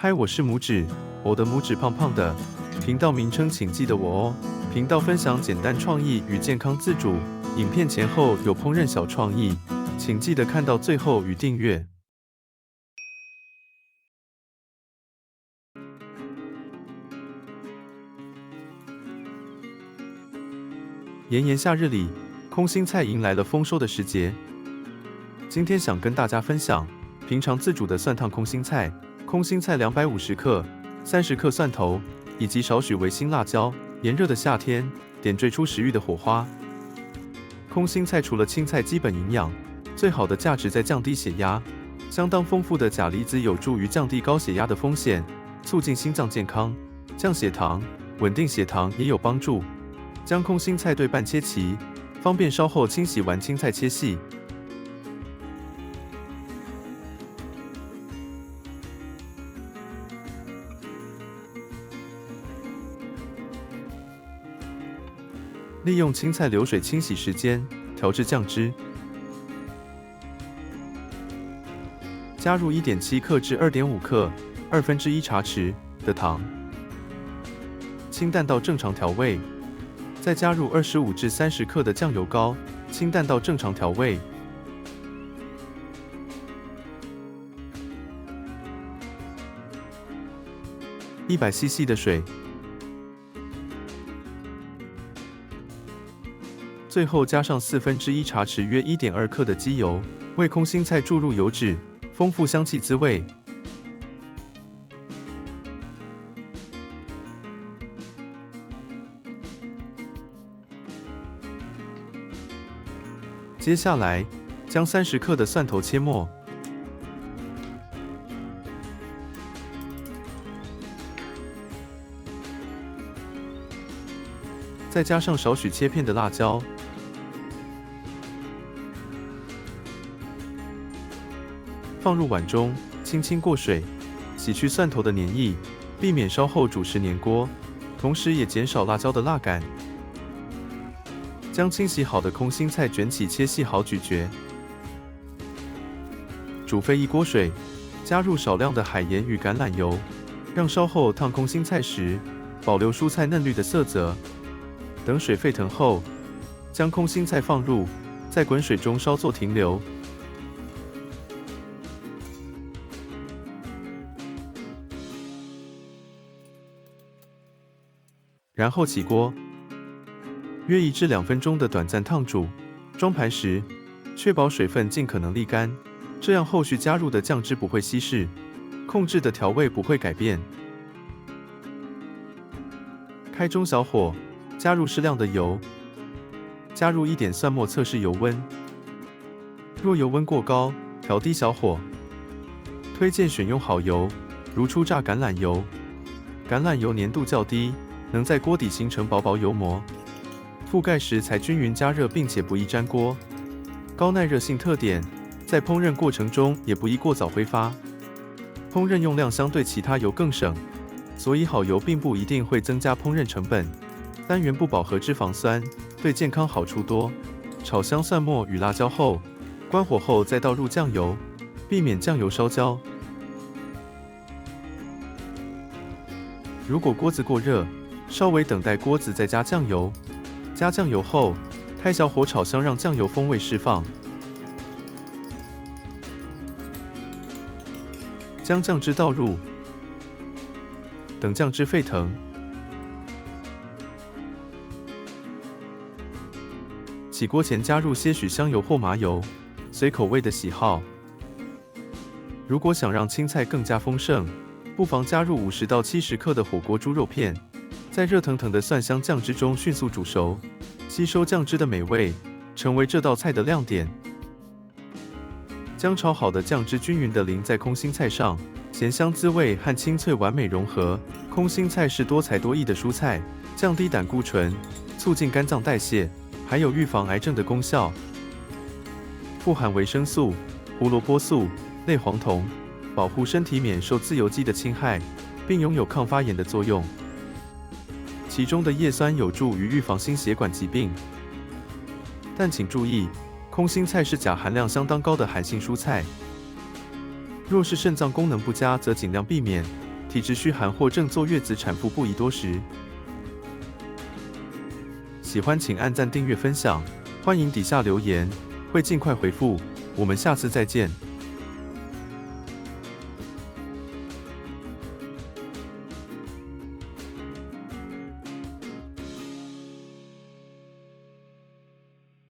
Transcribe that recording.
嗨，我是拇指，我的拇指胖胖的。频道名称请记得我哦。频道分享简单创意与健康自主，影片前后有烹饪小创意，请记得看到最后与订阅。炎炎夏日里，空心菜迎来了丰收的时节。今天想跟大家分享平常自煮的蒜烫空心菜。空心菜250克，30克蒜头，以及少许微辛辣椒。炎热的夏天，点缀出食欲的火花。空心菜除了青菜基本营养，最好的价值在降低血压。相当丰富的钾离子有助于降低高血压的风险，促进心脏健康，降血糖、稳定血糖也有帮助。将空心菜对半切齐，方便稍后清洗完青菜切细。利用青菜流水清洗时间，调制酱汁。加入1.7克至2.5克，1/2茶匙的糖，清淡到正常调味。再加入25至30克的酱油膏，清淡到正常调味。100cc 的水。最后加上1/4茶匙约1.2克的鸡油，为空心菜注入油脂，丰富香气滋味。接下来，将30克的蒜头切末，再加上少许切片的辣椒。放入碗中，轻轻过水，洗去蒜头的黏液，避免稍后煮时粘锅，同时也减少辣椒的辣感。将清洗好的空心菜卷起切细好咀嚼。煮沸1锅水，加入少量的海盐与橄榄油，让稍后烫空心菜时保留蔬菜嫩绿的色泽。等水沸腾后，将空心菜放入，在滚水中稍作停留。然后起锅，约1至2分钟的短暂烫煮。装盘时，确保水分尽可能沥干，这样后续加入的酱汁不会稀释，控制的调味不会改变。开中小火，加入适量的油，加入1点蒜末测试油温。若油温过高，调低小火。推荐选用好油，如初榨橄榄油。橄榄油粘度较低，能在锅底形成薄薄油膜，覆盖时才均匀加热，并且不易粘锅。高耐热性特点，在烹饪过程中也不易过早挥发。烹饪用量相对其他油更省，所以好油并不一定会增加烹饪成本。单元不饱和脂肪酸，对健康好处多。炒香蒜末与辣椒后，关火后再倒入酱油，避免酱油烧焦。如果锅子过热，稍微等待锅子再加酱油。加酱油后，开小火炒香，让酱油风味释放。将酱汁倒入，等酱汁沸腾。起锅前加入些许香油或麻油，随口味的喜好。如果想让青菜更加丰盛，不妨加入50到70克的火锅猪肉片，在热腾腾的蒜香酱汁中迅速煮熟，吸收酱汁的美味，成为这道菜的亮点。将炒好的酱汁均匀地淋在空心菜上，咸香滋味和清脆完美融合。空心菜是多才多艺的蔬菜，降低胆固醇，促进肝脏代谢，还有预防癌症的功效。富含维生素、胡萝卜素、类黄酮，保护身体免受自由基的侵害，并拥有抗发炎的作用。其中的叶酸有助于预防心血管疾病。但请注意，空心菜是钾含量相当高的寒性蔬菜，若是肾脏功能不佳，则尽量避免。体质虚寒或正坐月子产妇不宜多食。喜欢请按赞、订阅、分享，欢迎底下留言，会尽快回复。我们下次再见。